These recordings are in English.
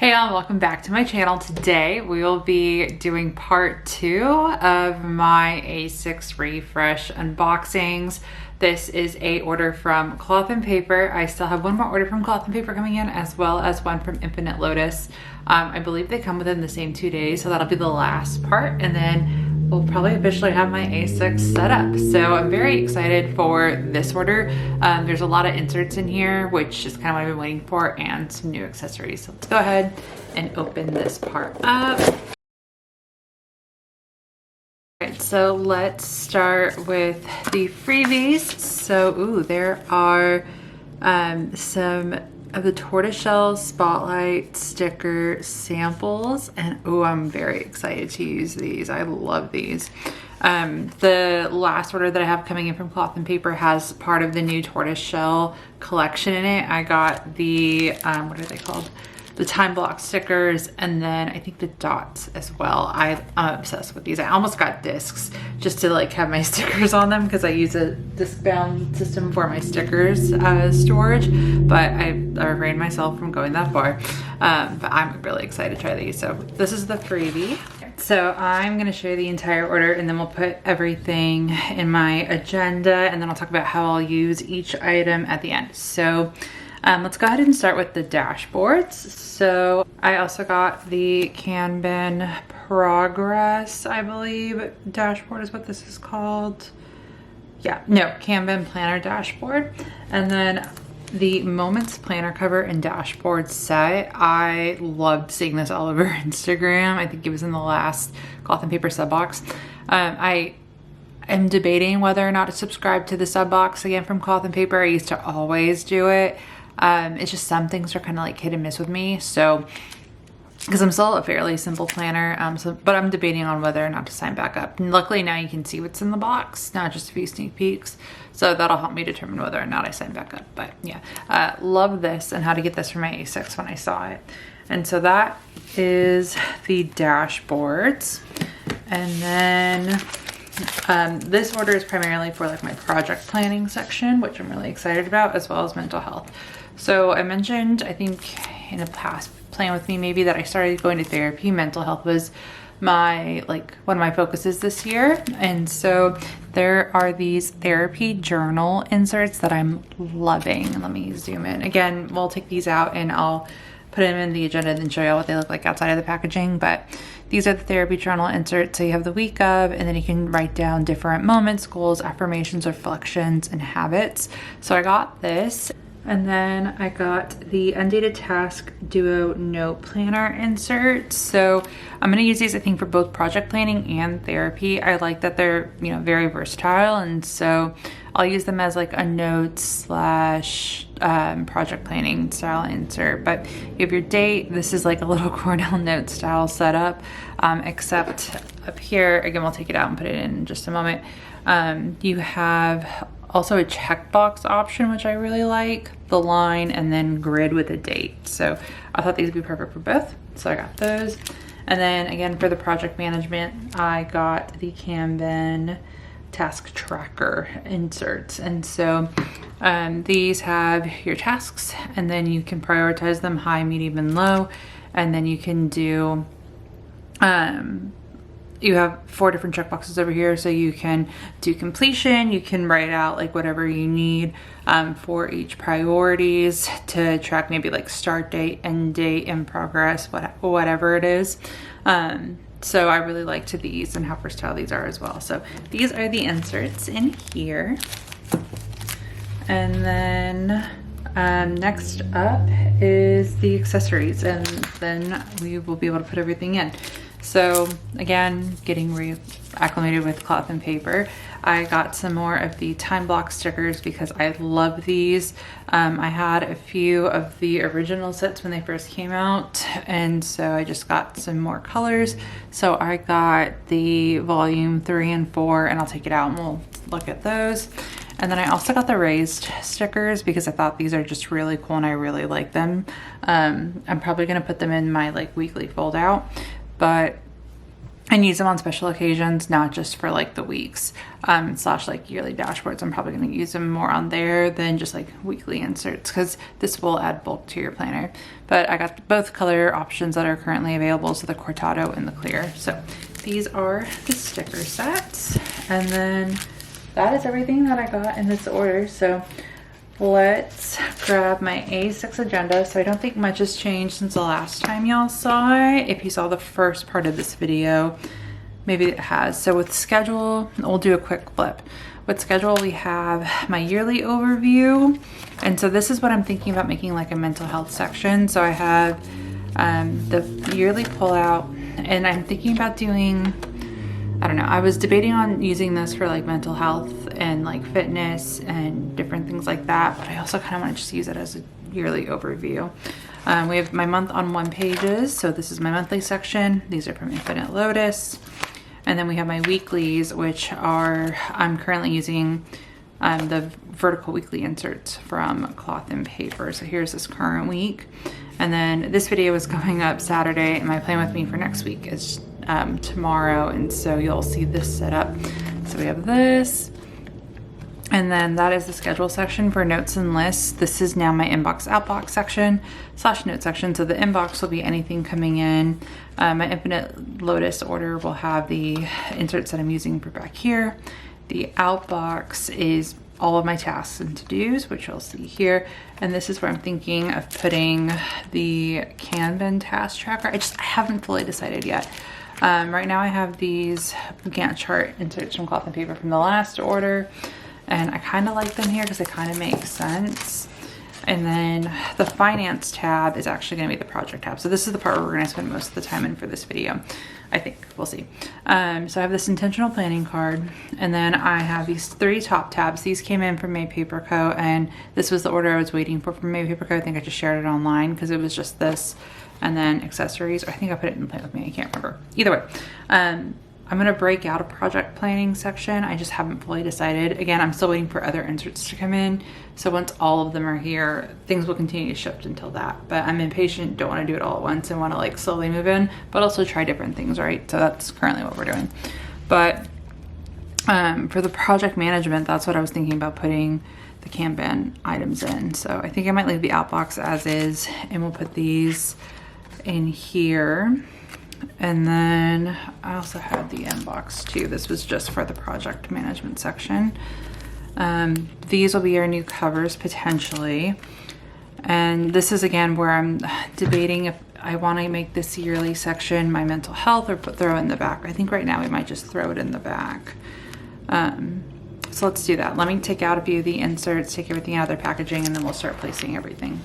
Hey y'all, welcome back to my channel. Today we will be doing part 2 of my A6 refresh unboxings. This is a order from Cloth and Paper. I still have one more order from Cloth and Paper coming in, as well as one from Infinite Lotus. I believe they come within the same 2 days, so that'll be the last part, and then we'll probably officially have my A6 set up. So I'm very excited for this order. There's a lot of inserts in here, which is kind of what I've been waiting for, and some new accessories. So let's go ahead and open this part up. Alright, so let's start with the freebies. So, ooh, there are some of the tortoiseshell spotlight sticker samples, and oh, I'm very excited to use these. I love these. The last order that I have coming in from Cloth and Paper has part of the new tortoiseshell collection in it. I got the what are they called? The time block stickers, and then I think the dots as well. I'm obsessed with these. I almost got discs just to like have my stickers on them because I use a disc bound system for my stickers storage, but I refrained myself from going that far. But I'm really excited to try these. So this is the freebie. So I'm gonna show you the entire order, and then we'll put everything in my agenda, and then I'll talk about how I'll use each item at the end. So let's go ahead and start with the dashboards. So I also got the Kanban Progress, I believe, dashboard is what this is called. Yeah, no, Kanban Planner dashboard. And then the Moments Planner cover and dashboard set. I loved seeing this all over Instagram. I think it was in the last Cloth and Paper sub box. I am debating whether or not to subscribe to the sub box again from Cloth and Paper. I used to always do it. It's just some things are kind of like hit and miss with me. So, because I'm still a fairly simple planner, but I'm debating on whether or not to sign back up. And luckily now you can see what's in the box, not just a few sneak peeks. So that'll help me determine whether or not I sign back up. But yeah, love this and how to get this for my A6 when I saw it. And so that is the dashboards. And then this order is primarily for like my project planning section, which I'm really excited about, as well as mental health. So I mentioned, I think in the past plan with me maybe, that I started going to therapy. Mental health was my one of my focuses this year, and so there are these therapy journal inserts that I'm loving. Let me zoom in again. We'll take these out and I'll put them in the agenda and then show you what they look like outside of the packaging. But these are the therapy journal inserts. So you have the week of, and then you can write down different moments, goals, affirmations, reflections, and habits. So I got this. And then I got the Undated Task Duo Note Planner insert. So I'm gonna use these, I think, for both project planning and therapy. I like that they're, you know, very versatile, and so I'll use them as like a note slash project planning style insert. But you have your date. This is like a little Cornell note style setup, except up here, again, we'll take it out and put it in just a moment. You have also a checkbox option, which I really like, the line, and then grid with a date. So I thought these would be perfect for both. So I got those. And then again, for the project management, I got the Kanban task tracker inserts. And so these have your tasks, and then you can prioritize them high, medium, and low. And then you can do, you have 4 different checkboxes over here, so you can do completion, you can write out like whatever you need for each priorities to track, maybe like start date, end date, in progress, whatever it is. So I really liked these and how versatile these are as well. So these are the inserts in here. And then next up is the accessories, and then we will be able to put everything in. So again, getting reacclimated with Cloth and Paper, I got some more of the time block stickers because I love these. I had a few of the original sets when they first came out, and so I just got some more colors. So I got the volume 3 and 4, and I'll take it out and we'll look at those. And then I also got the raised stickers because I thought these are just really cool and I really like them. I'm probably gonna put them in my like weekly fold out. But and use them on special occasions, not just for like the weeks slash like yearly dashboards. I'm probably going to use them more on there than just like weekly inserts, because this will add bulk to your planner. But I got both color options that are currently available, so the Cortado and the clear. So these are the sticker sets, and then that is everything that I got in this order. So let's grab my A6 agenda. So I don't think much has changed since the last time y'all saw it. If you saw the first part of this video, maybe it has. So with schedule, we'll do a quick flip. With schedule, we have my yearly overview. And so this is what I'm thinking about making like a mental health section. So I have the yearly pullout, and I'm thinking about doing, I don't know, I was debating on using this for like mental health and like fitness and different things like that, but I also kind of want to just use it as a yearly overview. We have my month on one pages, so this is my monthly section. These are from Infinite Lotus. And then we have my weeklies, which are, I'm currently using the vertical weekly inserts from Cloth and Paper. So here's this current week. And then this video is going up Saturday, and my plan with me for next week is tomorrow, and so you'll see this set up. So we have this, and then that is the schedule section for notes and lists. This is now my inbox outbox section slash note section. So the inbox will be anything coming in. My Infinite Lotus order will have the inserts that I'm using for back here. The outbox is all of my tasks and to-dos, which you'll see here. And this is where I'm thinking of putting the Kanban task tracker. I haven't fully decided yet. Right now I have these Gantt chart inserts from Cloth and Paper from the last order, and I kind of like them here because they kind of make sense. And then the finance tab is actually going to be the project tab. So this is the part where we're going to spend most of the time in for this video. I think, we'll see. So I have this intentional planning card, and then I have these 3 top tabs. These came in from May Paper Co, and this was the order I was waiting for from May Paper Co. I think I just shared it online because it was just this, and then accessories. Or I think I put it in Plan With Me, I can't remember. Either way, I'm gonna break out a project planning section. I just haven't fully decided. Again, I'm still waiting for other inserts to come in. So once all of them are here, things will continue to shift until that. But I'm impatient, don't wanna do it all at once, and wanna like slowly move in, but also try different things, right? So that's currently what we're doing. But for the project management, that's what I was thinking about putting the Kanban items in. So I think I might leave the outbox as is, and we'll put these in here. And then I also had the inbox too. This was just for the project management section. These will be our new covers potentially. And this is again where I'm debating if I want to make this yearly section my mental health or throw it in the back. I think right now we might just throw it in the back. So let's do that. Let me take out a few of the inserts, take everything out of their packaging, and then we'll start placing everything.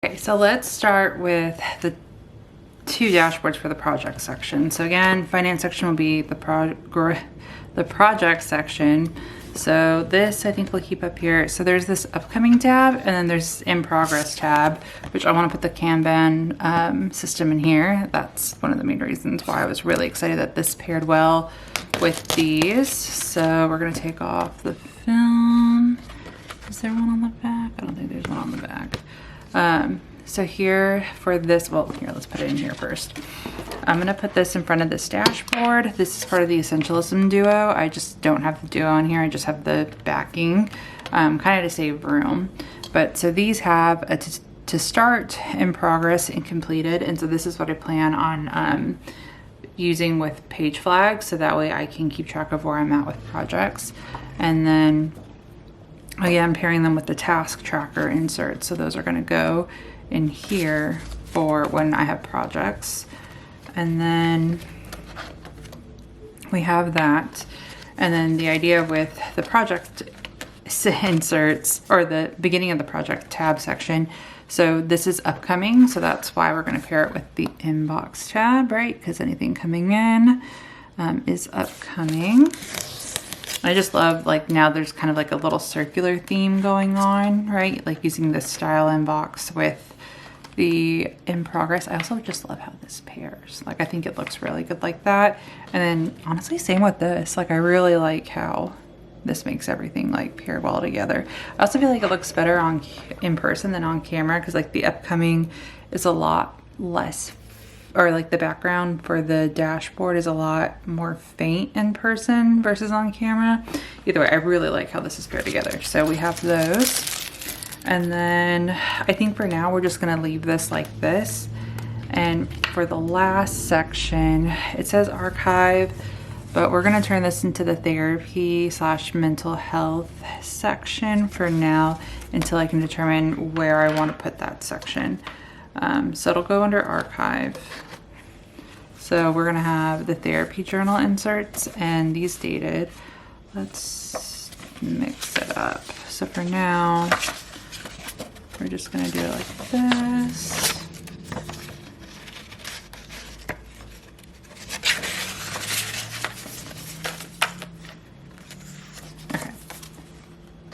Okay, so let's start with the 2 dashboards for the project section. So again, finance section will be the project section. So this I think we'll keep up here. So there's this upcoming tab, and then there's in progress tab, which I want to put the Kanban system in here. That's one of the main reasons why I was really excited that this paired well with these. So we're gonna take off the film. Is there one on the back? I don't think there's one on the back. So here for this, well, here, let's put it in here first. I'm gonna put this in front of this dashboard. This is part of the Essentialism Duo. I just don't have the Duo on here. I just have the backing, kind of to save room. But so these have a to start, in progress, and completed. And so this is what I plan on using with page flags, so that way I can keep track of where I'm at with projects. And then again, pairing them with the task tracker insert. So those are gonna go in here for when I have projects. And then we have that. And then the idea with the project inserts, or the beginning of the project tab section. So this is upcoming, so that's why we're gonna pair it with the inbox tab, right? Because anything coming in is upcoming. I just love, like, now there's kind of like a little circular theme going on, right? Like using this style inbox with the in progress. I also just love how this pairs. Like I think it looks really good like that. And then honestly, same with this. Like I really like how this makes everything like pair well together. I also feel like it looks better on in person than on camera, because like the upcoming is a lot less, or like the background for the dashboard is a lot more faint in person versus on camera. Either way, I really like how this is paired together. So we have those. And then I think for now we're just gonna leave this like this. And for the last section, it says archive, but we're gonna turn this into the therapy / mental health section for now until I can determine where I want to put that section. So it'll go under archive. So we're gonna have the therapy journal inserts and these dated. Let's mix it up. So for now, we're just gonna do it like this.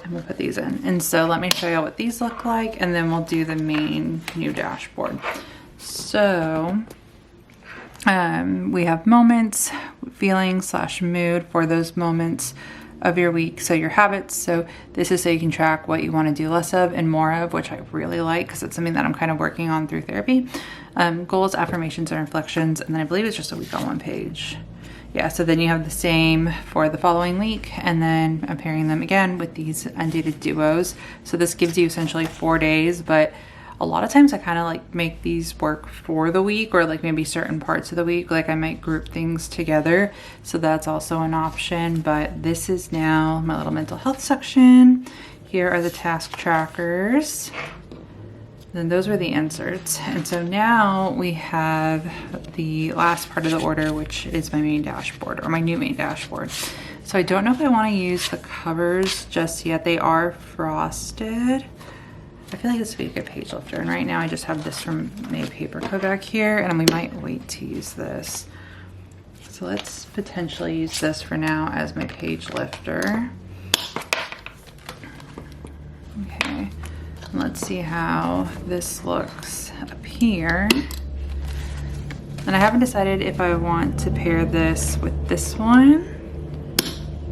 I'm gonna put these in. And so let me show you what these look like, and then we'll do the main new dashboard. So we have moments, feelings / mood for those moments of your week. So your habits. So this is so you can track what you want to do less of and more of, which I really like because it's something that I'm kind of working on through therapy. Goals, affirmations, and reflections. And then I believe it's just a week on one page. Yeah, so then you have the same for the following week, and then I'm pairing them again with these undated duos. So this gives you essentially 4 days, but a lot of times I kind of like make these work for the week, or like maybe certain parts of the week. Like I might group things together. So that's also an option, but this is now my little mental health section. Here are the task trackers. Then those are the inserts. And so now we have the last part of the order, which is my main dashboard, or my new main dashboard. So I don't know if I want to use the covers just yet. They are frosted. I feel like this would be a good page lifter. And right now I just have this from May Paper Co back here, and we might wait to use this. So let's potentially use this for now as my page lifter. Okay. Let's see how this looks up here. And I haven't decided if I want to pair this with this one.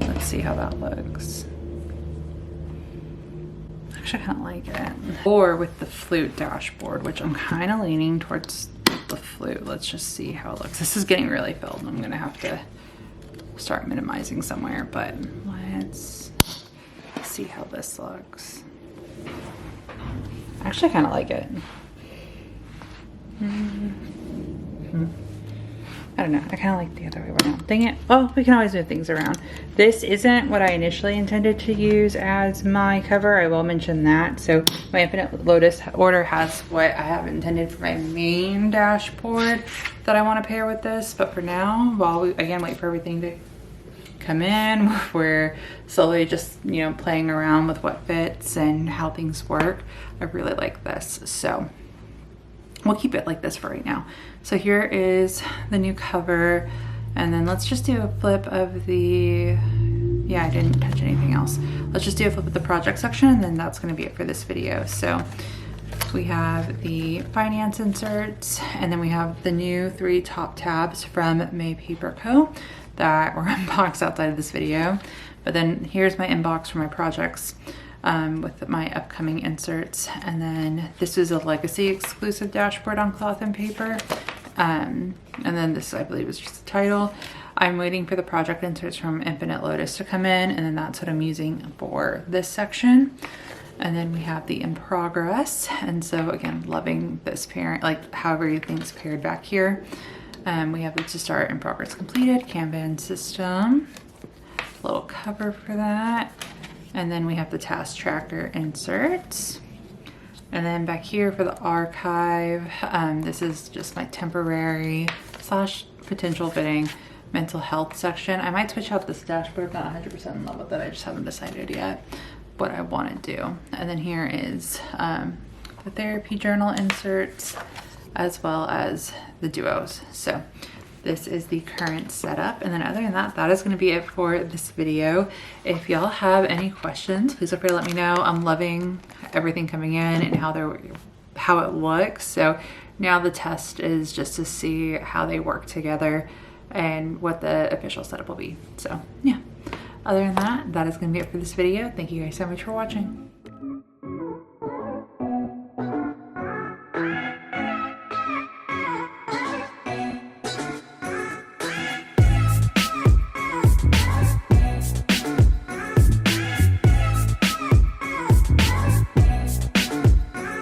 Let's see how that looks. Actually, I kind of like it. Or with the flute dashboard, which I'm kind of leaning towards the flute. Let's just see how it looks. This is getting really filled, and I'm gonna have to start minimizing somewhere, but let's see how this looks. Actually, I kind of like it. I don't know. I kind of like the other way around. Dang it. Oh, we can always move things around. This isn't what I initially intended to use as my cover. I will mention that. So my Infinite Lotus order has what I have intended for my main dashboard that I want to pair with this. But for now, while we, again, wait for everything to come in, we're slowly just, you know, playing around with what fits and how things work. I really like this, so we'll keep it like this for right now. So here is the new cover, and then let's just do a flip of the, yeah, I didn't touch anything else. Let's just do a flip of the project section, and then that's going to be it for this video. So we have the finance inserts, and then we have the new 3 top tabs from May Paper Co that were unboxed outside of this video. But then here's my inbox for my projects with my upcoming inserts. And then this is a legacy exclusive dashboard on cloth and paper. And then this, I believe, is just the title. I'm waiting for the project inserts from Infinite Lotus to come in, and then that's what I'm using for this section. And then we have the in progress. And so again, loving this pairing, like how everything's paired back here. We have the to start in progress completed, Kanban system, little cover for that. And then we have the task tracker inserts. And then back here for the archive, this is just my temporary / potential fitting mental health section. I might switch out this dashboard, not 100% in love with it. I just haven't decided yet what I want to do. And then here is the therapy journal inserts, as well as the duos. So this is the current setup. And then other than that, that is going to be it for this video. If y'all have any questions, please feel free to let me know. I'm loving everything coming in and how they're how it looks. So now the test is just to see how they work together and what the official setup will be. So yeah, other than that, that is going to be it for this video. Thank you guys so much for watching.